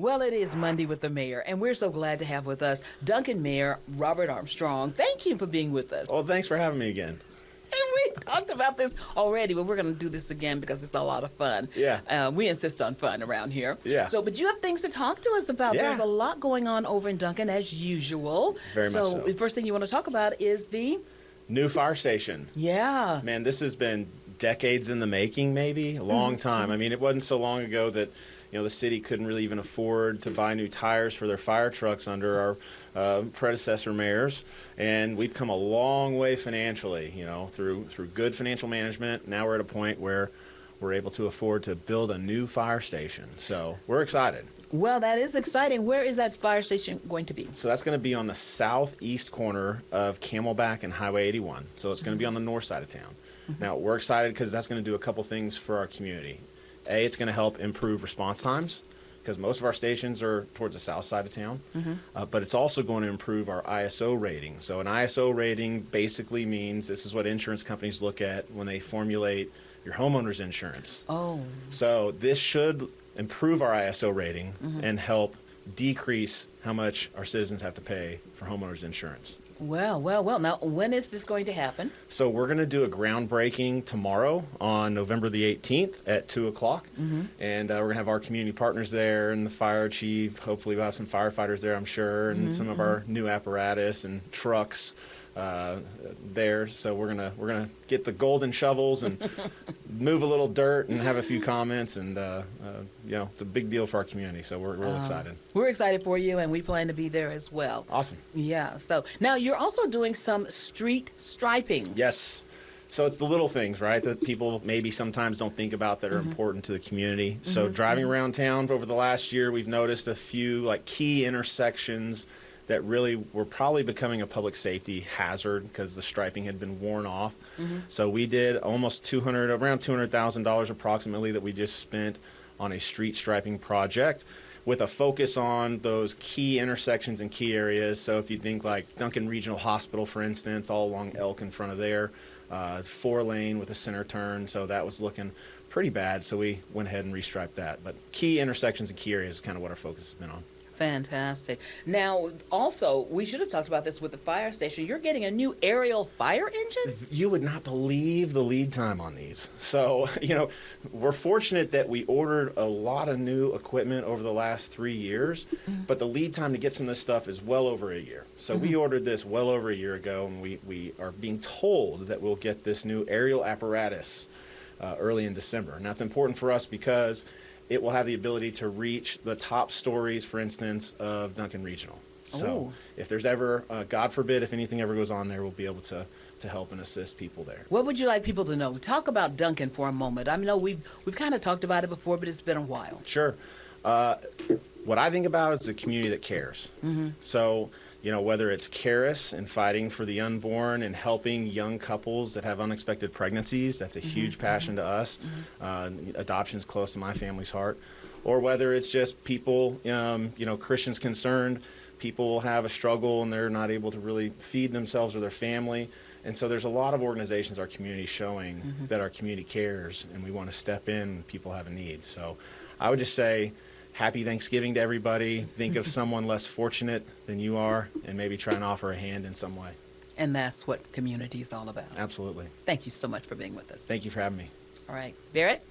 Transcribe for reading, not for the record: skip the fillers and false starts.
Well, it is Monday with the mayor, and we're so glad to have with us Duncan Mayor Robert Armstrong. Thank you for being with us. Well, thanks for having me again. And we talked about this already, but we're going to do this again because it's a lot of fun. Yeah. We insist on fun around here. Yeah. So, but you have things to talk to us about. Yeah. There's a lot going on over in Duncan, as usual. Very much so. The first thing you want to talk about is the New fire station. Yeah. Man, this has been decades in the making, maybe a long time. I mean, it wasn't so long ago that the city couldn't really even afford to buy new tires for their fire trucks under our predecessor mayors, and we've come a long way financially. Through good financial management. Now we're at a point where we're able to afford to build a new fire station. So we're excited. Well, that is exciting. Where is that fire station going to be? So that's going to be on the southeast corner of Camelback and Highway 81. So it's going to be on the north side of town. Now, we're excited because that's going to do a couple things for our community. A, it's going to help improve response times because most of our stations are towards the south side of town. But it's also going to improve our ISO rating. So an ISO rating basically means this is what insurance companies look at when they formulate your homeowner's insurance. Oh. So this should improve our ISO rating and help decrease how much our citizens have to pay for homeowners insurance. Well. Now, when is this going to happen? So we're going to do a groundbreaking tomorrow on November the 18th at 2 o'clock. And we're going to have our community partners there and the fire chief. Hopefully we'll have some firefighters there, I'm sure, and some of our new apparatus and trucks there. So we're gonna get the golden shovels and move a little dirt and have a few comments, and it's a big deal for our community. So we're real excited. We're excited for you, and we plan to be there as well. Awesome. Yeah. So now you're also doing some street striping. Yes. So it's the little things, right, that people maybe sometimes don't think about that are important to the community. So driving around town over the last year, we've noticed a few key intersections that really were probably becoming a public safety hazard because the striping had been worn off. So we did almost around $200,000 approximately that we just spent on a street striping project with a focus on those key intersections and key areas. So if you think like Duncan Regional Hospital, for instance, all along Elk in front of there, 4-lane with a center turn. So that was looking pretty bad. So we went ahead and restriped that. But key intersections and key areas is kind of what our focus has been on. Fantastic. Now, also, we should have talked about this with the fire station. You're getting a new aerial fire engine? You would not believe the lead time on these. So, we're fortunate that we ordered a lot of new equipment over the last 3 years, but the lead time to get some of this stuff is well over a year. So we ordered this well over a year ago, and we are being told that we'll get this new aerial apparatus early in December. And that's important for us because it will have the ability to reach the top stories, for instance, of Duncan Regional. So if there's ever, God forbid, if anything ever goes on there, we'll be able to help and assist people there. What would you like people to know? Talk about Duncan for a moment. I know we've kind of talked about it before, but it's been a while. Sure. What I think about is a community that cares. So, whether it's CARES and fighting for the unborn and helping young couples that have unexpected pregnancies, that's a huge passion to us. Adoption's close to my family's heart. Or whether it's just people, Christians concerned, people have a struggle and they're not able to really feed themselves or their family. And so there's a lot of organizations our community showing that our community cares and we want to step in when people have a need. So I would just say, happy Thanksgiving to everybody. Think of someone less fortunate than you are and maybe try and offer a hand in some way. And that's what community is all about. Absolutely. Thank you so much for being with us. Thank you for having me. All right. Barrett?